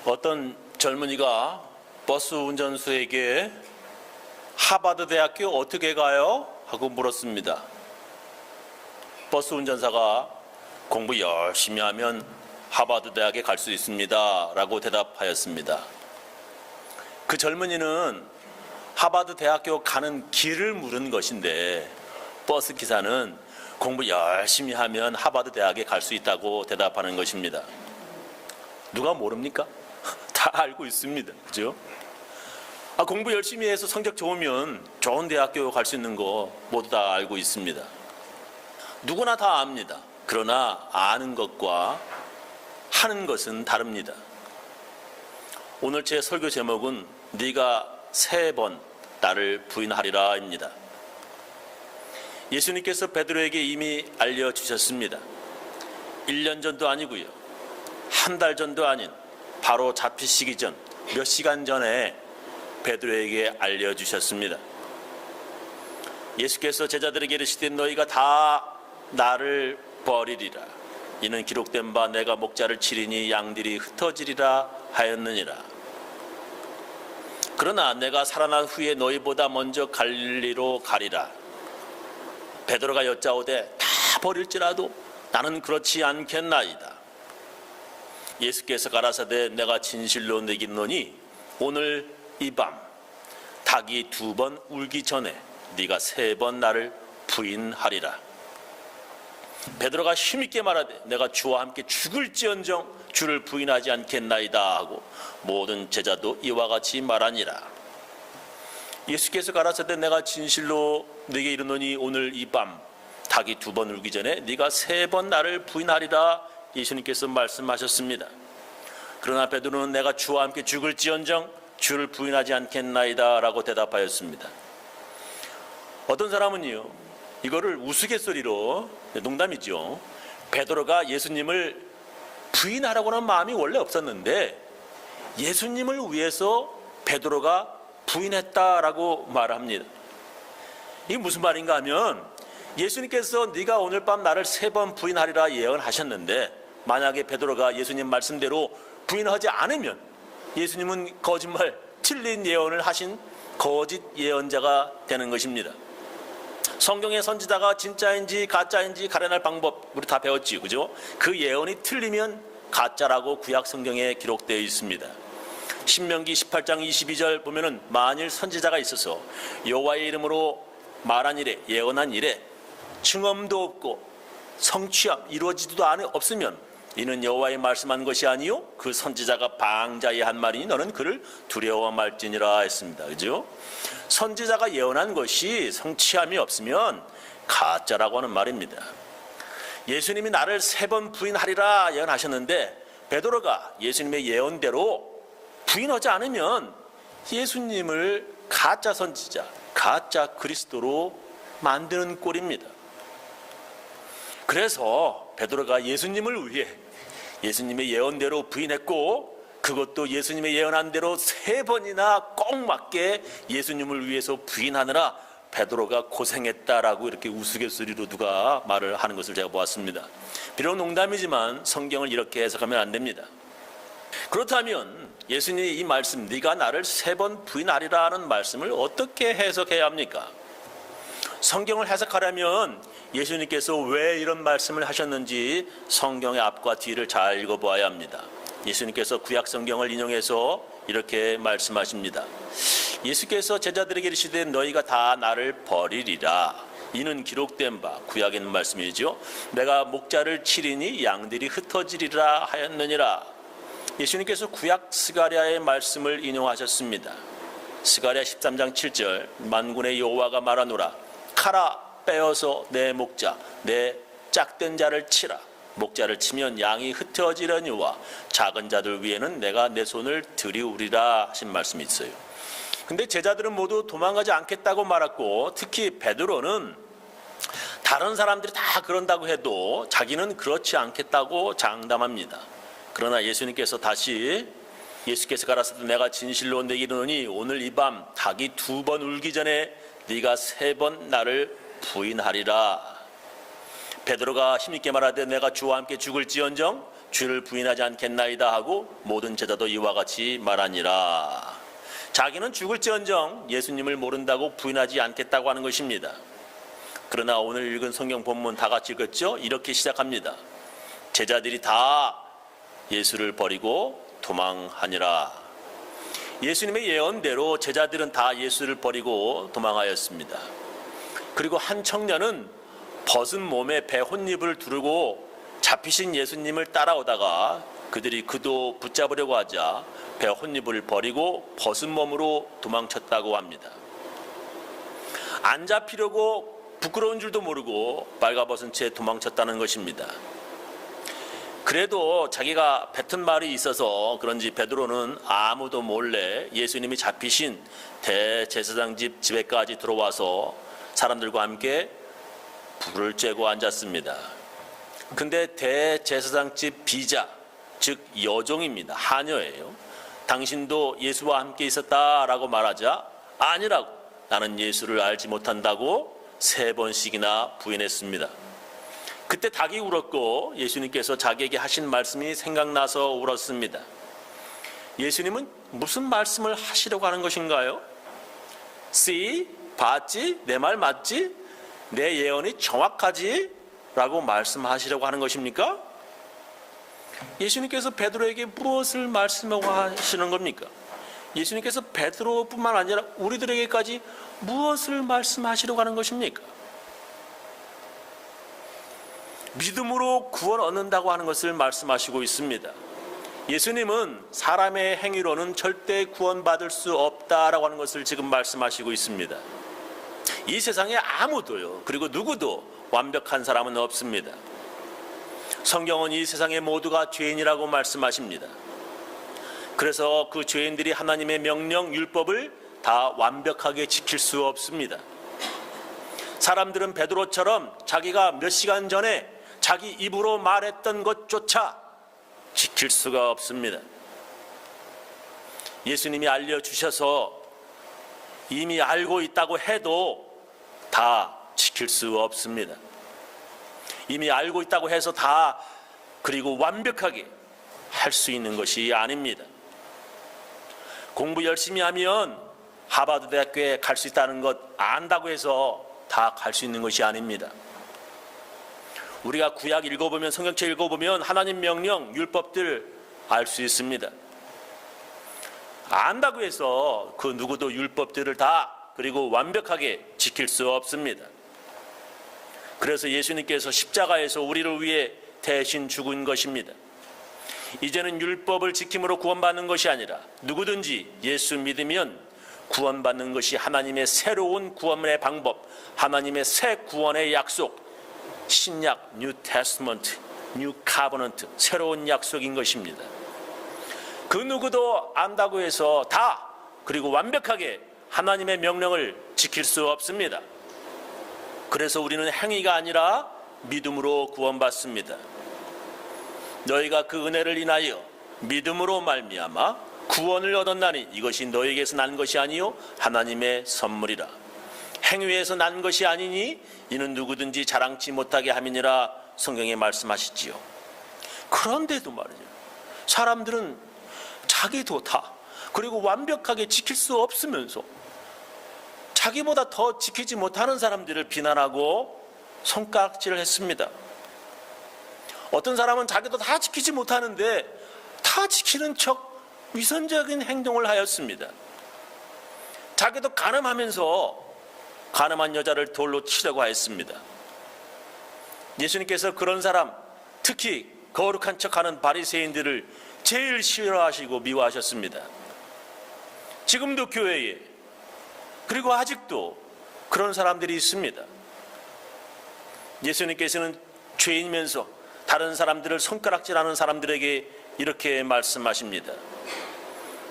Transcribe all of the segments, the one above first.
어떤 젊은이가 버스 운전수에게 하버드 대학교 어떻게 가요? 하고 물었습니다. 버스 운전사가 공부 열심히 하면 하버드 대학에 갈 수 있습니다 라고 대답하였습니다. 그 젊은이는 하버드 대학교 가는 길을 물은 것인데 버스 기사는 공부 열심히 하면 하버드 대학에 갈 수 있다고 대답하는 것입니다. 누가 모릅니까? 다 알고 있습니다. 그죠? 공부 열심히 해서 성적 좋으면 좋은 대학교 갈 수 있는 거 모두 다 알고 있습니다. 누구나 다 압니다. 그러나 아는 것과 하는 것은 다릅니다. 오늘 제 설교 제목은 네가 3번 나를 부인하리라입니다. 예수님께서 베드로에게 이미 알려주셨습니다. 1년 전도 아니고요, 한 달 전도 아닌 바로 잡히시기 전 몇 시간 전에 베드로에게 알려주셨습니다. 예수께서 제자들에게 이르시되 너희가 다 나를 버리리라. 이는 기록된 바 내가 목자를 치리니 양들이 흩어지리라 하였느니라. 그러나 내가 살아난 후에 너희보다 먼저 갈릴리로 가리라. 베드로가 여짜오되 다 버릴지라도 나는 그렇지 않겠나이다. 예수께서 가라사대 내가 진실로 내게 이르노니 오늘 이 밤 닭이 2번 울기 전에 네가 3번 나를 부인하리라. 베드로가 힘있게 말하되 내가 주와 함께 죽을지언정 주를 부인하지 않겠나이다 하고 모든 제자도 이와 같이 말하니라. 예수께서 가라사대 내가 진실로 네게 이르노니 오늘 이 밤 닭이 2번 울기 전에 네가 3번 나를 부인하리라 예수님께서 말씀하셨습니다. 그러나 베드로는 내가 주와 함께 죽을지언정 주를 부인하지 않겠나이다 라고 대답하였습니다. 어떤 사람은요, 이거를 우스갯소리로, 농담이죠, 베드로가 예수님을 부인하라고는 마음이 원래 없었는데 예수님을 위해서 베드로가 부인했다라고 말합니다. 이게 무슨 말인가 하면 예수님께서 네가 오늘 밤 나를 3번 부인하리라 예언하셨는데 만약에 베드로가 예수님 말씀대로 부인하지 않으면 예수님은 거짓말, 틀린 예언을 하신 거짓 예언자가 되는 것입니다. 성경의 선지자가 진짜인지 가짜인지 가려낼 방법 우리 다 배웠지요, 그죠? 그 예언이 틀리면 가짜라고 구약 성경에 기록되어 있습니다. 신명기 18장 22절 보면은 만일 선지자가 있어서 여호와의 이름으로 말한 일에, 예언한 일에 증언도 없고 성취함 이루어지지도 없으면 이는 여호와의 말씀한 것이 아니요 그 선지자가 방자히 한 말이니 너는 그를 두려워 말지니라 했습니다. 그죠? 선지자가 예언한 것이 성취함이 없으면 가짜라고 하는 말입니다. 예수님이 나를 3번 부인하리라 예언하셨는데 베드로가 예수님의 예언대로 부인하지 않으면 예수님을 가짜 선지자, 가짜 그리스도로 만드는 꼴입니다. 그래서 베드로가 예수님을 위해 예수님의 예언대로 부인했고 그것도 예수님의 예언한 대로 3번이나 꼭 맞게 예수님을 위해서 부인하느라 베드로가 고생했다라고 이렇게 우스갯소리로 누가 말을 하는 것을 제가 보았습니다. 비록 농담이지만 성경을 이렇게 해석하면 안 됩니다. 그렇다면 예수님이 이 말씀 네가 나를 3번 부인하리라 하는 말씀을 어떻게 해석해야 합니까? 성경을 해석하려면 예수님께서 왜 이런 말씀을 하셨는지 성경의 앞과 뒤를 잘 읽어보아야 합니다. 예수님께서 구약 성경을 인용해서 이렇게 말씀하십니다. 예수께서 제자들에게 이르시되 너희가 다 나를 버리리라. 이는 기록된 바, 구약에 있는 말씀이죠. 내가 목자를 치리니 양들이 흩어지리라 하였느니라. 예수님께서 구약 스가랴의 말씀을 인용하셨습니다. 스가랴 13장 7절 만군의 여호와가 말하노라. 칼아 빼어서 내 목자, 내 짝된 자를 치라. 목자를 치면 양이 흩어지려니와 작은 자들 위에는 내가 내 손을 들이우리라 하신 말씀이 있어요. 근데 제자들은 모두 도망가지 않겠다고 말했고 특히 베드로는 다른 사람들이 다 그런다고 해도 자기는 그렇지 않겠다고 장담합니다. 그러나 예수님께서 다시 예수께서 가라사대 내가 진실로 내게 이르노니 오늘 이 밤 닭이 2번 울기 전에 네가 3번 나를 부인하리라. 베드로가 힘있게 말하되 내가 주와 함께 죽을지언정 주를 부인하지 않겠나이다 하고 모든 제자도 이와 같이 말하니라. 자기는 죽을지언정 예수님을 모른다고 부인하지 않겠다고 하는 것입니다. 그러나 오늘 읽은 성경 본문 다 같이 읽었죠? 이렇게 시작합니다. 제자들이 다 예수를 버리고 도망하니라. 예수님의 예언대로 제자들은 다 예수를 버리고 도망하였습니다. 그리고 한 청년은 벗은 몸에 배 혼잎을 두르고 잡히신 예수님을 따라오다가 그들이 그도 붙잡으려고 하자 배 혼잎을 버리고 벗은 몸으로 도망쳤다고 합니다. 안 잡히려고 부끄러운 줄도 모르고 빨가벗은 채 도망쳤다는 것입니다. 그래도 자기가 뱉은 말이 있어서 그런지 베드로는 아무도 몰래 예수님이 잡히신 대제사장 집에까지 들어와서 사람들과 함께 불을 쬐고 앉았습니다. 근데 대제사장 집 비자, 즉 여종입니다. 하녀예요. 당신도 예수와 함께 있었다라고 말하자 아니라고, 나는 예수를 알지 못한다고 3번씩이나 부인했습니다. 그때 닭이 울었고 예수님께서 자기에게 하신 말씀이 생각나서 울었습니다. 예수님은 무슨 말씀을 하시려고 하는 것인가요? See? 봤지? 내 말 맞지? 내 예언이 정확하지? 라고 말씀하시려고 하는 것입니까? 예수님께서 베드로에게 무엇을 말씀하고 하시는 겁니까? 예수님께서 베드로뿐만 아니라 우리들에게까지 무엇을 말씀하시려고 하는 것입니까? 믿음으로 구원 얻는다고 하는 것을 말씀하시고 있습니다. 예수님은 사람의 행위로는 절대 구원받을 수 없다라고 하는 것을 지금 말씀하시고 있습니다. 이 세상에 아무도요, 그리고 누구도 완벽한 사람은 없습니다. 성경은 이 세상의 모두가 죄인이라고 말씀하십니다. 그래서 그 죄인들이 하나님의 명령, 율법을 다 완벽하게 지킬 수 없습니다. 사람들은 베드로처럼 자기가 몇 시간 전에 자기 입으로 말했던 것조차 지킬 수가 없습니다. 예수님이 알려주셔서 이미 알고 있다고 해도 다 지킬 수 없습니다. 이미 알고 있다고 해서 다 그리고 완벽하게 할 수 있는 것이 아닙니다. 공부 열심히 하면 하버드 대학교에 갈 수 있다는 것 안다고 해서 다 갈 수 있는 것이 아닙니다. 우리가 구약 읽어보면, 성경책 읽어보면 하나님 명령, 율법들 알 수 있습니다. 안다고 해서 그 누구도 율법들을 다 그리고 완벽하게 지킬 수 없습니다. 그래서 예수님께서 십자가에서 우리를 위해 대신 죽은 것입니다. 이제는 율법을 지킴으로 구원받는 것이 아니라 누구든지 예수 믿으면 구원받는 것이 하나님의 새로운 구원의 방법, 하나님의 새 구원의 약속, 신약, 뉴 테스트먼트, 뉴 카버넌트, 새로운 약속인 것입니다. 그 누구도 안다고 해서 다 그리고 완벽하게 하나님의 명령을 지킬 수 없습니다. 그래서 우리는 행위가 아니라 믿음으로 구원받습니다. 너희가 그 은혜를 인하여 믿음으로 말미암아 구원을 얻었나니 이것이 너희에게서 난 것이 아니요 하나님의 선물이라. 행위에서 난 것이 아니니 이는 누구든지 자랑치 못하게 함이니라 성경에 말씀하시지요. 그런데도 말이죠, 사람들은 자기도 다 그리고 완벽하게 지킬 수 없으면서 자기보다 더 지키지 못하는 사람들을 비난하고 손가락질을 했습니다. 어떤 사람은 자기도 다 지키지 못하는데 다 지키는 척 위선적인 행동을 하였습니다. 자기도 간음하면서 간음한 여자를 돌로 치려고 했습니다. 예수님께서 그런 사람, 특히 거룩한 척하는 바리새인들을 제일 싫어하시고 미워하셨습니다. 지금도 교회에 그리고 아직도 그런 사람들이 있습니다. 예수님께서는 죄인이면서 다른 사람들을 손가락질하는 사람들에게 이렇게 말씀하십니다.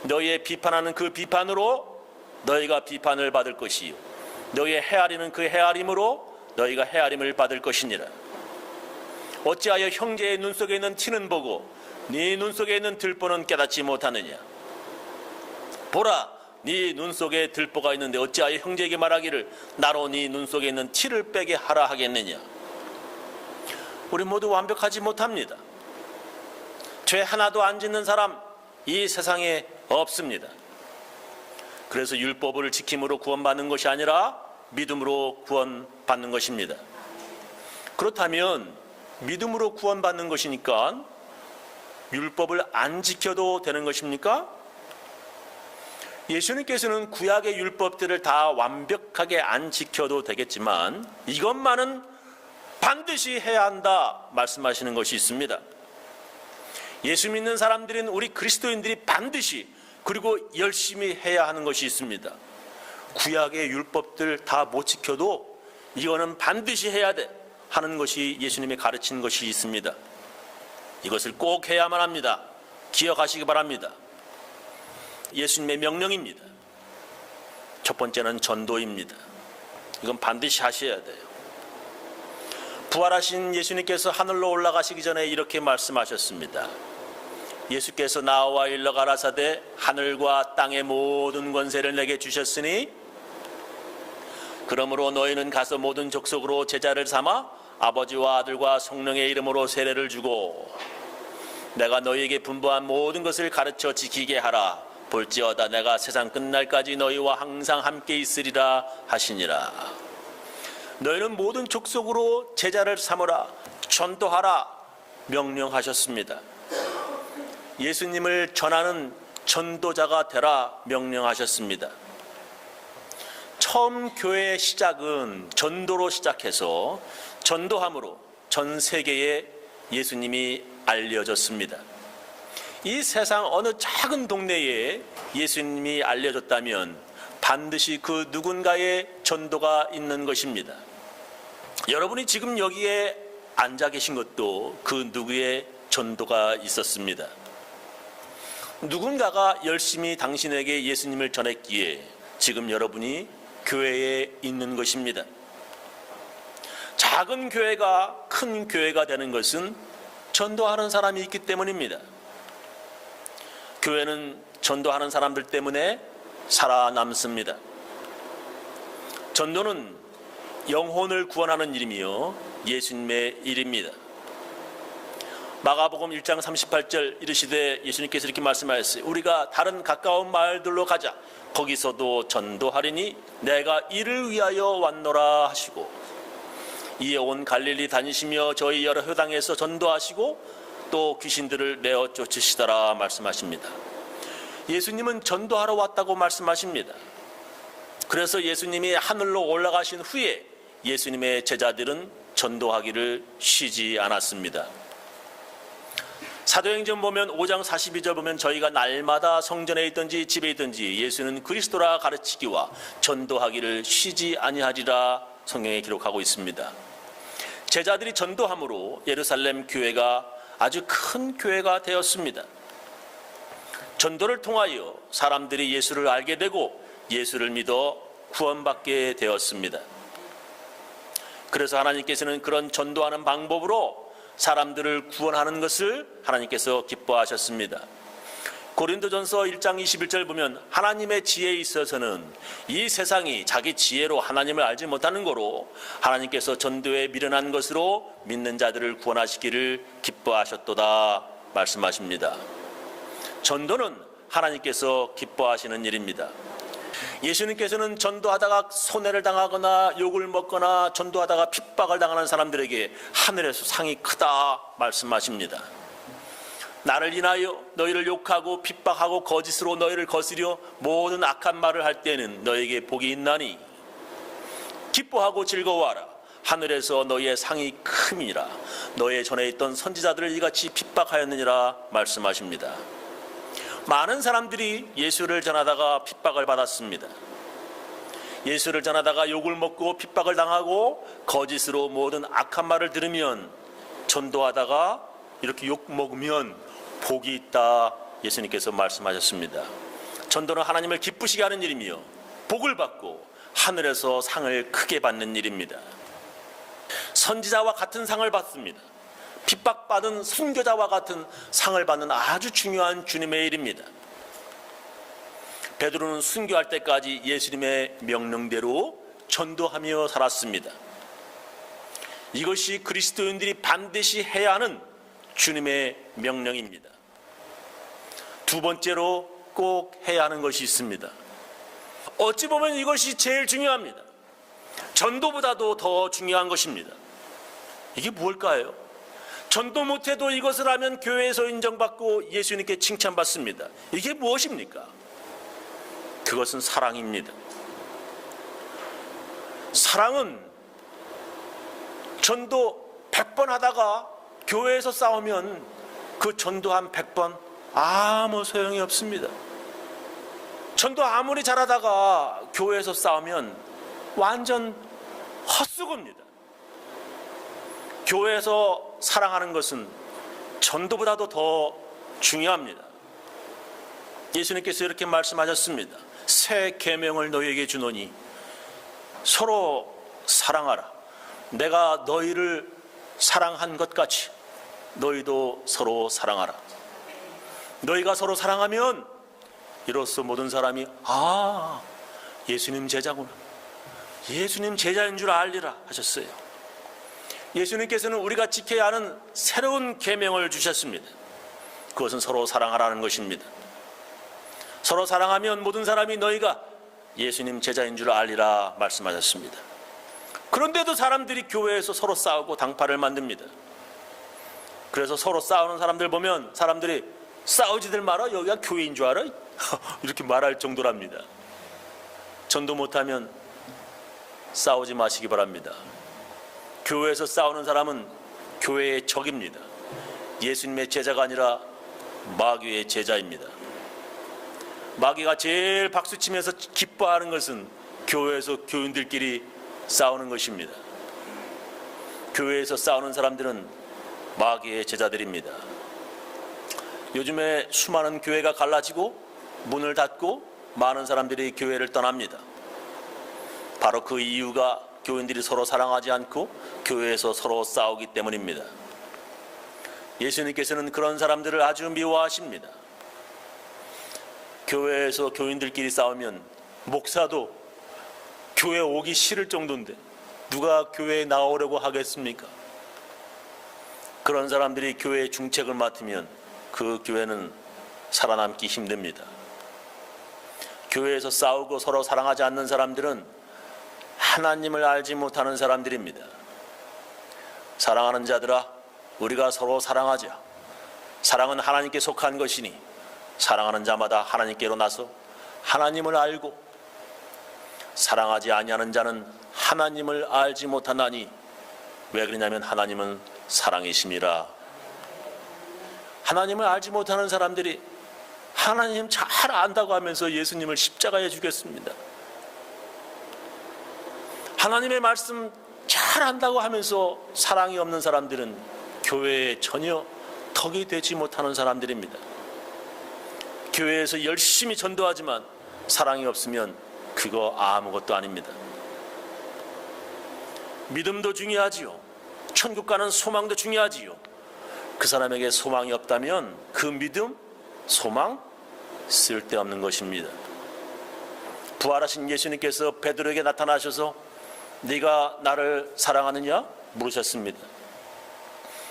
너희의 비판하는 그 비판으로 너희가 비판을 받을 것이요 너희의 헤아리는 그 헤아림으로 너희가 헤아림을 받을 것이니라. 어찌하여 형제의 눈 속에 있는 티는 보고 네 눈 속에 있는 들보는 깨닫지 못하느냐. 보라, 네 눈 속에 들보가 있는데 어찌하여 형제에게 말하기를 나로 네 눈 속에 있는 티를 빼게 하라 하겠느냐. 우리 모두 완벽하지 못합니다. 죄 하나도 안 짓는 사람 이 세상에 없습니다. 그래서 율법을 지킴으로 구원받는 것이 아니라 믿음으로 구원받는 것입니다. 그렇다면 믿음으로 구원받는 것이니까 율법을 안 지켜도 되는 것입니까? 예수님께서는 구약의 율법들을 다 완벽하게 안 지켜도 되겠지만 이것만은 반드시 해야 한다 말씀하시는 것이 있습니다. 예수 믿는 사람들인 우리 그리스도인들이 반드시 그리고 열심히 해야 하는 것이 있습니다. 구약의 율법들 다 못 지켜도 이거는 반드시 해야 돼 하는 것이 예수님이 가르친 것이 있습니다. 이것을 꼭 해야만 합니다. 기억하시기 바랍니다. 예수님의 명령입니다. 첫 번째는 전도입니다. 이건 반드시 하셔야 돼요. 부활하신 예수님께서 하늘로 올라가시기 전에 이렇게 말씀하셨습니다. 예수께서 나와 일러 가라사대 하늘과 땅의 모든 권세를 내게 주셨으니 그러므로 너희는 가서 모든 족속으로 제자를 삼아 아버지와 아들과 성령의 이름으로 세례를 주고 내가 너희에게 분부한 모든 것을 가르쳐 지키게 하라. 볼지어다 내가 세상 끝날까지 너희와 항상 함께 있으리라 하시니라. 너희는 모든 족속으로 제자를 삼으라, 전도하라 명령하셨습니다. 예수님을 전하는 전도자가 되라 명령하셨습니다. 처음 교회의 시작은 전도로 시작해서 전도함으로 전 세계에 예수님이 알려졌습니다. 이 세상 어느 작은 동네에 예수님이 알려졌다면 반드시 그 누군가의 전도가 있는 것입니다. 여러분이 지금 여기에 앉아 계신 것도 그 누구의 전도가 있었습니다. 누군가가 열심히 당신에게 예수님을 전했기에 지금 여러분이 교회에 있는 것입니다. 작은 교회가 큰 교회가 되는 것은 전도하는 사람이 있기 때문입니다. 교회는 전도하는 사람들 때문에 살아남습니다. 전도는 영혼을 구원하는 일이며 예수님의 일입니다. 마가복음 1장 38절 이르시되 예수님께서 이렇게 말씀하셨어요. 우리가 다른 가까운 마을들로 가자. 거기서도 전도하리니 내가 이를 위하여 왔노라 하시고 이에 온 갈릴리 다니시며 저희 여러 회당에서 전도하시고 또 귀신들을 내어 쫓으시더라 말씀하십니다. 예수님은 전도하러 왔다고 말씀하십니다. 그래서 예수님이 하늘로 올라가신 후에 예수님의 제자들은 전도하기를 쉬지 않았습니다. 사도행전 보면 5장 42절 보면 저희가 날마다 성전에 있든지 집에 있든지 예수는 그리스도라 가르치기와 전도하기를 쉬지 아니하리라 성경에 기록하고 있습니다. 제자들이 전도함으로 예루살렘 교회가 아주 큰 교회가 되었습니다. 전도를 통하여 사람들이 예수를 알게 되고 예수를 믿어 구원받게 되었습니다. 그래서 하나님께서는 그런 전도하는 방법으로 사람들을 구원하는 것을 하나님께서 기뻐하셨습니다. 고린도전서 1장 21절 보면 하나님의 지혜에 있어서는 이 세상이 자기 지혜로 하나님을 알지 못하는 거로 하나님께서 전도에 미련한 것으로 믿는 자들을 구원하시기를 기뻐하셨도다 말씀하십니다. 전도는 하나님께서 기뻐하시는 일입니다. 예수님께서는 전도하다가 손해를 당하거나 욕을 먹거나 전도하다가 핍박을 당하는 사람들에게 하늘에서 상이 크다 말씀하십니다. 나를 인하여 너희를 욕하고 핍박하고 거짓으로 너희를 거스려 모든 악한 말을 할 때는 너에게 복이 있나니 기뻐하고 즐거워하라. 하늘에서 너희의 상이 큼이라. 너의 전에 있던 선지자들을 이같이 핍박하였느니라 말씀하십니다. 많은 사람들이 예수를 전하다가 핍박을 받았습니다. 예수를 전하다가 욕을 먹고 핍박을 당하고 거짓으로 모든 악한 말을 들으면 전도하다가 이렇게 욕 먹으면 복이 있다 예수님께서 말씀하셨습니다. 전도는 하나님을 기쁘시게 하는 일이며 복을 받고 하늘에서 상을 크게 받는 일입니다. 선지자와 같은 상을 받습니다. 핍박받은 선교자와 같은 상을 받는 아주 중요한 주님의 일입니다. 베드로는 순교할 때까지 예수님의 명령대로 전도하며 살았습니다. 이것이 그리스도인들이 반드시 해야 하는 주님의 명령입니다. 두 번째로 꼭 해야 하는 것이 있습니다. 어찌 보면 이것이 제일 중요합니다. 전도보다도 더 중요한 것입니다. 이게 무엇일까요? 전도 못해도 이것을 하면 교회에서 인정받고 예수님께 칭찬받습니다. 이게 무엇입니까? 그것은 사랑입니다. 사랑은 전도 100번 하다가 교회에서 싸우면 그 전도한 100번 아무 소용이 없습니다. 전도 아무리 잘하다가 교회에서 싸우면 완전 헛수고입니다. 교회에서 사랑하는 것은 전도보다도 더 중요합니다. 예수님께서 이렇게 말씀하셨습니다. 새 계명을 너희에게 주노니 서로 사랑하라. 내가 너희를 사랑한 것 같이 너희도 서로 사랑하라. 너희가 서로 사랑하면 이로써 모든 사람이 예수님 제자구나, 예수님 제자인 줄 알리라 하셨어요. 예수님께서는 우리가 지켜야 하는 새로운 계명을 주셨습니다. 그것은 서로 사랑하라는 것입니다. 서로 사랑하면 모든 사람이 너희가 예수님 제자인 줄 알리라 말씀하셨습니다. 그런데도 사람들이 교회에서 서로 싸우고 당파를 만듭니다. 그래서 서로 싸우는 사람들 보면 사람들이 싸우지들 마라, 여기가 교회인 줄 알아? 이렇게 말할 정도랍니다. 전도 못하면 싸우지 마시기 바랍니다. 교회에서 싸우는 사람은 교회의 적입니다. 예수님의 제자가 아니라 마귀의 제자입니다. 마귀가 제일 박수치면서 기뻐하는 것은 교회에서 교인들끼리 싸우는 것입니다. 교회에서 싸우는 사람들은 마귀의 제자들입니다. 요즘에 수많은 교회가 갈라지고 문을 닫고 많은 사람들이 교회를 떠납니다. 바로 그 이유가 교인들이 서로 사랑하지 않고 교회에서 서로 싸우기 때문입니다. 예수님께서는 그런 사람들을 아주 미워하십니다. 교회에서 교인들끼리 싸우면 목사도 교회 오기 싫을 정도인데 누가 교회에 나오려고 하겠습니까? 그런 사람들이 교회의 중책을 맡으면 그 교회는 살아남기 힘듭니다. 교회에서 싸우고 서로 사랑하지 않는 사람들은 하나님을 알지 못하는 사람들입니다. 사랑하는 자들아, 우리가 서로 사랑하자. 사랑은 하나님께 속한 것이니 사랑하는 자마다 하나님께로 나서 하나님을 알고, 사랑하지 아니하는 자는 하나님을 알지 못하나니 왜 그러냐면 하나님은 사랑이심이라. 하나님을 알지 못하는 사람들이 하나님 잘 안다고 하면서 예수님을 십자가에 죽였습니다. 하나님의 말씀 잘 안다고 하면서 사랑이 없는 사람들은 교회에 전혀 덕이 되지 못하는 사람들입니다. 교회에서 열심히 전도하지만 사랑이 없으면 그거 아무것도 아닙니다. 믿음도 중요하지요. 천국 가는 소망도 중요하지요. 그 사람에게 소망이 없다면 그 믿음, 소망 쓸데없는 것입니다. 부활하신 예수님께서 베드로에게 나타나셔서 네가 나를 사랑하느냐 물으셨습니다.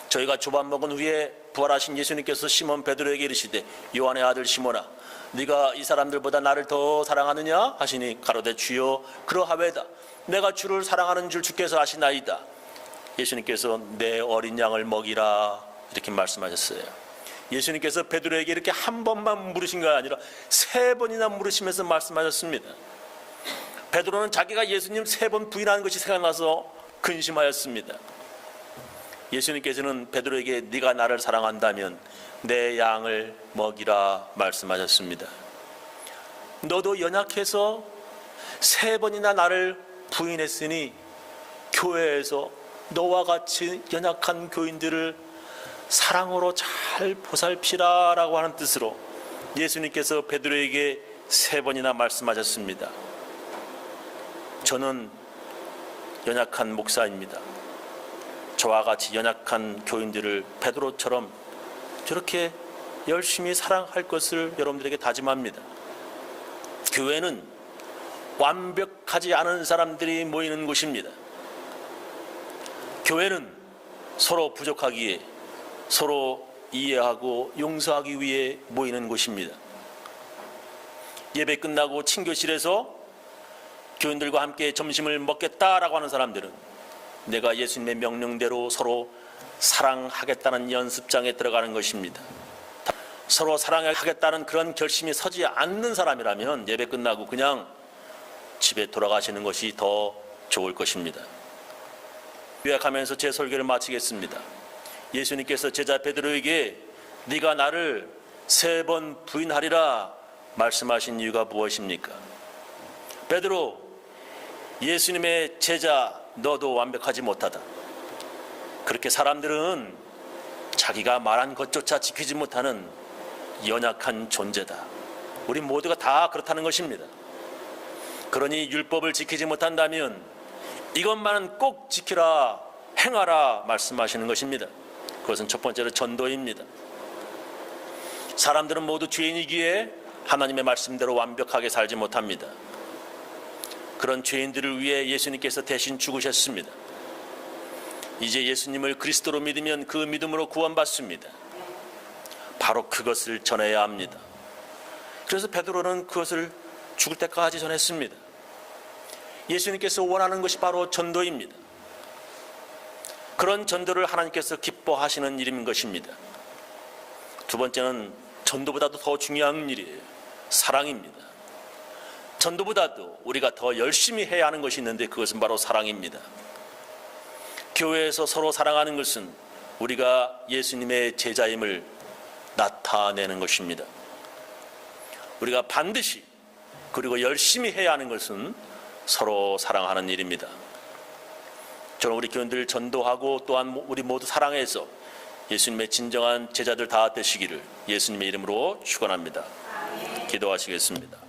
저희가 조반 먹은 후에 부활하신 예수님께서 시몬 베드로에게 이르시되 요한의 아들 시몬아, 네가 이 사람들보다 나를 더 사랑하느냐 하시니 가로되 주여 그러하외다. 내가 주를 사랑하는 줄 주께서 아시나이다. 예수님께서 내 어린 양을 먹이라 이렇게 말씀하셨어요. 예수님께서 베드로에게 이렇게 한 번만 물으신 게 아니라 3번이나 물으시면서 말씀하셨습니다. 베드로는 자기가 예수님 3번 부인하는 것이 생각나서 근심하였습니다. 예수님께서는 베드로에게 네가 나를 사랑한다면 내 양을 먹이라 말씀하셨습니다. 너도 연약해서 3번이나 나를 부인했으니 교회에서 너와 같이 연약한 교인들을 사랑으로 잘 보살피라 라고 하는 뜻으로 예수님께서 베드로에게 3번이나 말씀하셨습니다. 저는 연약한 목사입니다. 저와 같이 연약한 교인들을 베드로처럼 저렇게 열심히 사랑할 것을 여러분들에게 다짐합니다. 교회는 완벽하지 않은 사람들이 모이는 곳입니다. 교회는 서로 부족하기에 서로 이해하고 용서하기 위해 모이는 곳입니다. 예배 끝나고 친교실에서 교인들과 함께 점심을 먹겠다라고 하는 사람들은 내가 예수님의 명령대로 서로 사랑하겠다는 연습장에 들어가는 것입니다. 서로 사랑하겠다는 그런 결심이 서지 않는 사람이라면 예배 끝나고 그냥 집에 돌아가시는 것이 더 좋을 것입니다. 요약하면서 제 설교를 마치겠습니다. 예수님께서 제자 베드로에게 네가 나를 3번 부인하리라 말씀하신 이유가 무엇입니까? 베드로, 예수님의 제자 너도 완벽하지 못하다. 그렇게 사람들은 자기가 말한 것조차 지키지 못하는 연약한 존재다. 우리 모두가 다 그렇다는 것입니다. 그러니 율법을 지키지 못한다면 이것만은 꼭 지키라, 행하라 말씀하시는 것입니다. 그것은 첫 번째로 전도입니다. 사람들은 모두 죄인이기에 하나님의 말씀대로 완벽하게 살지 못합니다. 그런 죄인들을 위해 예수님께서 대신 죽으셨습니다. 이제 예수님을 그리스도로 믿으면 그 믿음으로 구원받습니다. 바로 그것을 전해야 합니다. 그래서 베드로는 그것을 죽을 때까지 전했습니다. 예수님께서 원하는 것이 바로 전도입니다. 그런 전도를 하나님께서 기뻐하시는 일인 것입니다. 두 번째는 전도보다도 더 중요한 일이에요. 사랑입니다. 전도보다도 우리가 더 열심히 해야 하는 것이 있는데 그것은 바로 사랑입니다. 교회에서 서로 사랑하는 것은 우리가 예수님의 제자임을 나타내는 것입니다. 우리가 반드시 그리고 열심히 해야 하는 것은 서로 사랑하는 일입니다. 저는 우리 교인들 전도하고 또한 우리 모두 사랑해서 예수님의 진정한 제자들 다 되시기를 예수님의 이름으로 축원합니다. 기도하시겠습니다.